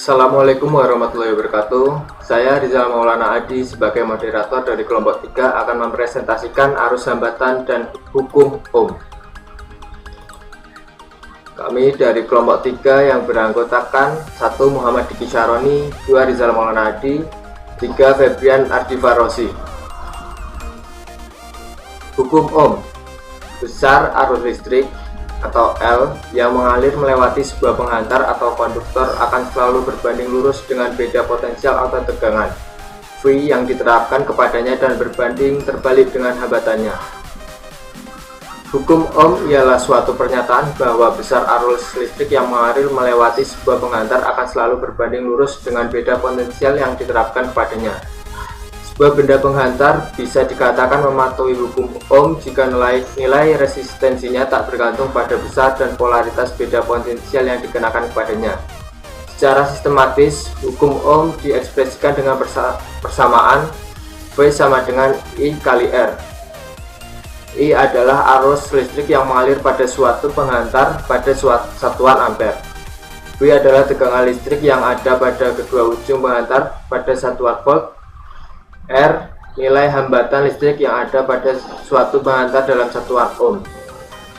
Assalamualaikum warahmatullahi wabarakatuh. Saya Rizal Maulana Adi sebagai moderator dari kelompok 3 akan mempresentasikan arus hambatan dan hukum Ohm. Kami dari kelompok 3 yang beranggotakan 1 Muhammad Diki Syaroni, 2 Rizal Maulana Adi, 3 Febrian Ardifarosi. Hukum Ohm. Besar arus listrik atau L yang mengalir melewati sebuah penghantar atau konduktor akan selalu berbanding lurus dengan beda potensial atau tegangan V yang diterapkan kepadanya dan berbanding terbalik dengan hambatannya. Hukum Ohm ialah suatu pernyataan bahwa besar arus listrik yang mengalir melewati sebuah penghantar akan selalu berbanding lurus dengan beda potensial yang diterapkan kepadanya. Sebuah benda penghantar bisa dikatakan mematuhi hukum Ohm jika nilai resistensinya tak bergantung pada besar dan polaritas beda potensial yang dikenakan kepadanya. Secara sistematis, hukum Ohm diekspresikan dengan persamaan V sama dengan I kali R. I adalah arus listrik yang mengalir pada suatu penghantar pada satuan ampere. V adalah tegangan listrik yang ada pada kedua ujung penghantar pada satuan volt. R nilai hambatan listrik yang ada pada suatu penghantar dalam satuan ohm.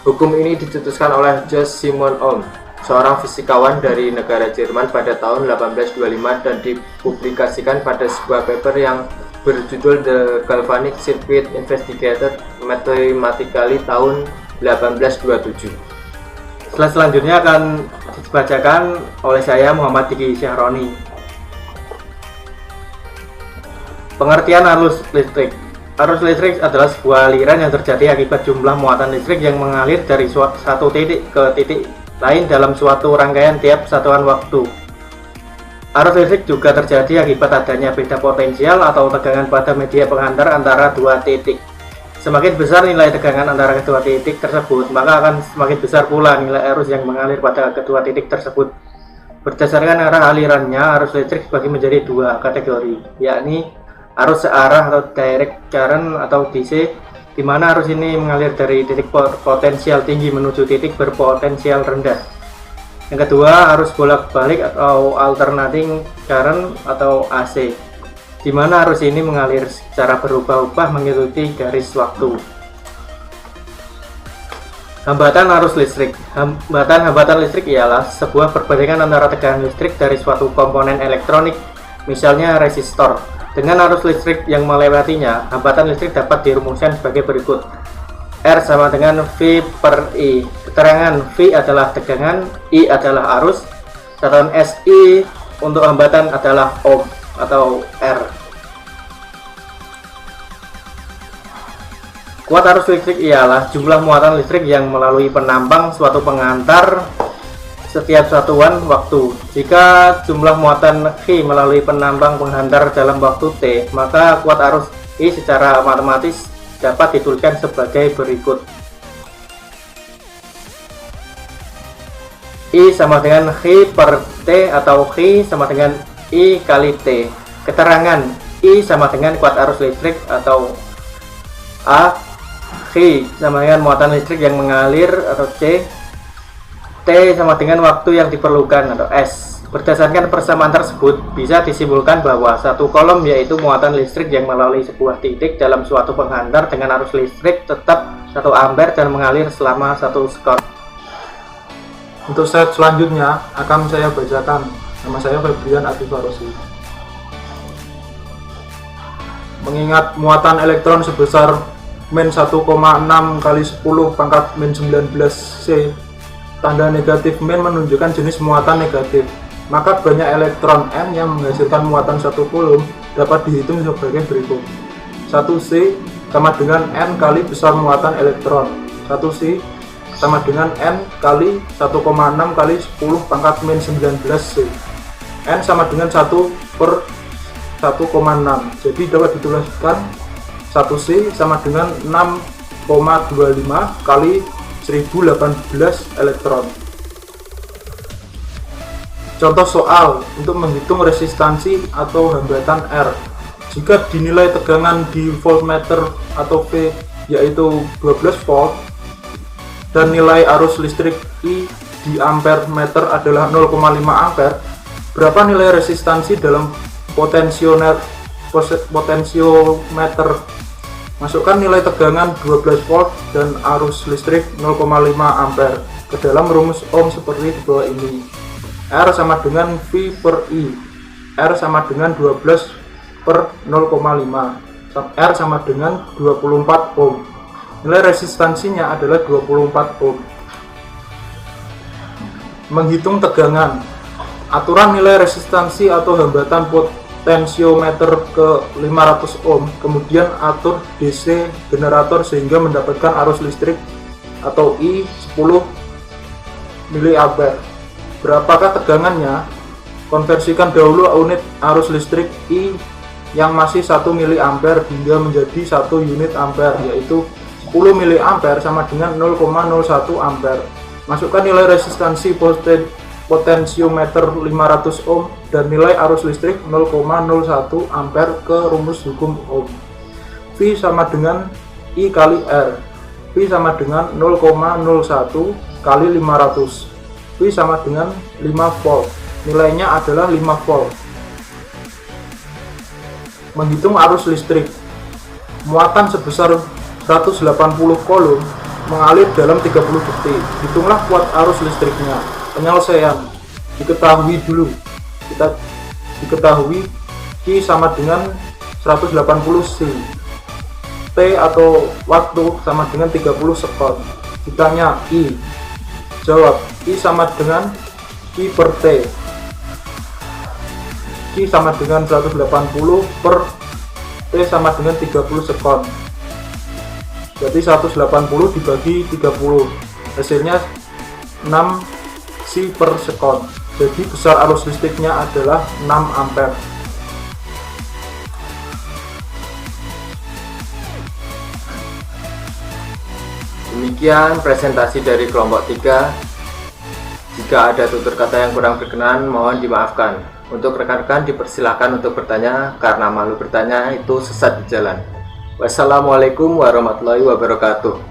Hukum ini dicetuskan oleh Johannes Simon Ohm, seorang fisikawan dari negara Jerman pada tahun 1825 dan dipublikasikan pada sebuah paper yang berjudul The Galvanic Circuit Investigated Mathematically tahun 1827. Selanjutnya akan dibacakan oleh saya Muhammad Diki Syaroni. Pengertian arus listrik. Arus listrik adalah sebuah aliran yang terjadi akibat jumlah muatan listrik yang mengalir dari satu titik ke titik lain dalam suatu rangkaian tiap satuan waktu. Arus listrik juga terjadi akibat adanya beda potensial atau tegangan pada media penghantar antara dua titik. Semakin besar nilai tegangan antara kedua titik tersebut, maka akan semakin besar pula nilai arus yang mengalir pada kedua titik tersebut. Berdasarkan arah alirannya, arus listrik dibagi menjadi dua kategori, yakni arus searah atau direct current atau DC, di mana arus ini mengalir dari titik potensial tinggi menuju titik berpotensial rendah. Yang kedua, arus bolak-balik atau alternating current atau AC, di mana arus ini mengalir secara berubah-ubah mengikuti garis waktu. Hambatan arus listrik. Hambatan listrik ialah sebuah perbandingan antara tegangan listrik dari suatu komponen elektronik, misalnya resistor, dengan arus listrik yang melewatinya. Hambatan listrik dapat dirumuskan sebagai berikut. R sama dengan V per I. Keterangan V adalah tegangan, I adalah arus, satuan SI untuk hambatan adalah Ohm atau R. Kuat arus listrik ialah jumlah muatan listrik yang melalui penambang suatu penghantar setiap satuan waktu. Jika jumlah muatan V melalui penambang penghantar dalam waktu T, maka kuat arus I secara matematis dapat dituliskan sebagai berikut. I sama dengan V per T atau V sama dengan I kali T. Keterangan I sama dengan kuat arus listrik atau A. V sama dengan muatan listrik yang mengalir atau C. T sama dengan waktu yang diperlukan atau S. Berdasarkan persamaan tersebut, bisa disimpulkan bahwa satu kolom yaitu muatan listrik yang melalui sebuah titik dalam suatu penghantar dengan arus listrik tetap 1 ampere dan mengalir selama 1 sekon. Untuk slide selanjutnya akan saya bacakan. Nama saya Febrian Ardifarosi. Mengingat muatan elektron sebesar min 1,6 kali 10 pangkat min 19 C, tanda negatif min menunjukkan jenis muatan negatif. Maka banyak elektron N yang menghasilkan muatan 1 coulomb dapat dihitung sebagai berikut. 1C sama dengan N kali besar muatan elektron. 1C sama dengan N kali 1,6 kali 10 pangkat min 19 C. N sama dengan 1 per 1,6. Jadi dapat dituliskan 1C sama dengan 6,25 kali 1018 elektron. Contoh soal untuk menghitung resistansi atau hambatan R. Jika dinilai tegangan di voltmeter atau V yaitu 12 volt dan nilai arus listrik I di ampere meter adalah 0,5 ampere, Berapa nilai resistansi dalam potensiometer? Masukkan nilai tegangan 12 volt dan arus listrik 0,5 ampere ke dalam rumus ohm seperti di bawah ini. R sama dengan V per I. R sama dengan 12 per 0,5. R sama dengan 24 ohm. Nilai resistansinya adalah 24 ohm. Menghitung tegangan. Aturan nilai resistansi atau hambatan potensiometer ke 500 ohm, kemudian atur DC generator sehingga mendapatkan arus listrik atau I 10 mA. Berapakah tegangannya? Konversikan dahulu unit arus listrik I yang masih 1 mA hingga menjadi 1 unit ampere, yaitu 10 mA sama dengan 0,01 ampere. Masukkan nilai resistansi potensiometer 500 ohm dan nilai arus listrik 0,01 ampere ke rumus hukum ohm. V sama dengan I kali R. V sama dengan 0,01 kali 500. V sama dengan 5 volt. Nilainya adalah 5 volt. Menghitung arus listrik. Muatan sebesar 180 coulomb mengalir dalam 30 detik. Hitunglah kuat arus listriknya. Penyelesaian diketahui dulu. Kita diketahui Q sama dengan 180 C. T atau waktu sama dengan 30 sekon. Ditanya I. Jawab, I sama dengan Q per T. Q sama dengan 180 per T sama dengan 30 sekon. Jadi 180 dibagi 30. Hasilnya 6 C per sekon. Jadi besar arus listriknya adalah 6 ampere. Demikian presentasi dari kelompok 3. Jika ada tutur kata yang kurang berkenan, mohon dimaafkan. Untuk rekan-rekan dipersilahkan untuk bertanya, karena malu bertanya itu sesat di jalan. Wassalamualaikum warahmatullahi wabarakatuh.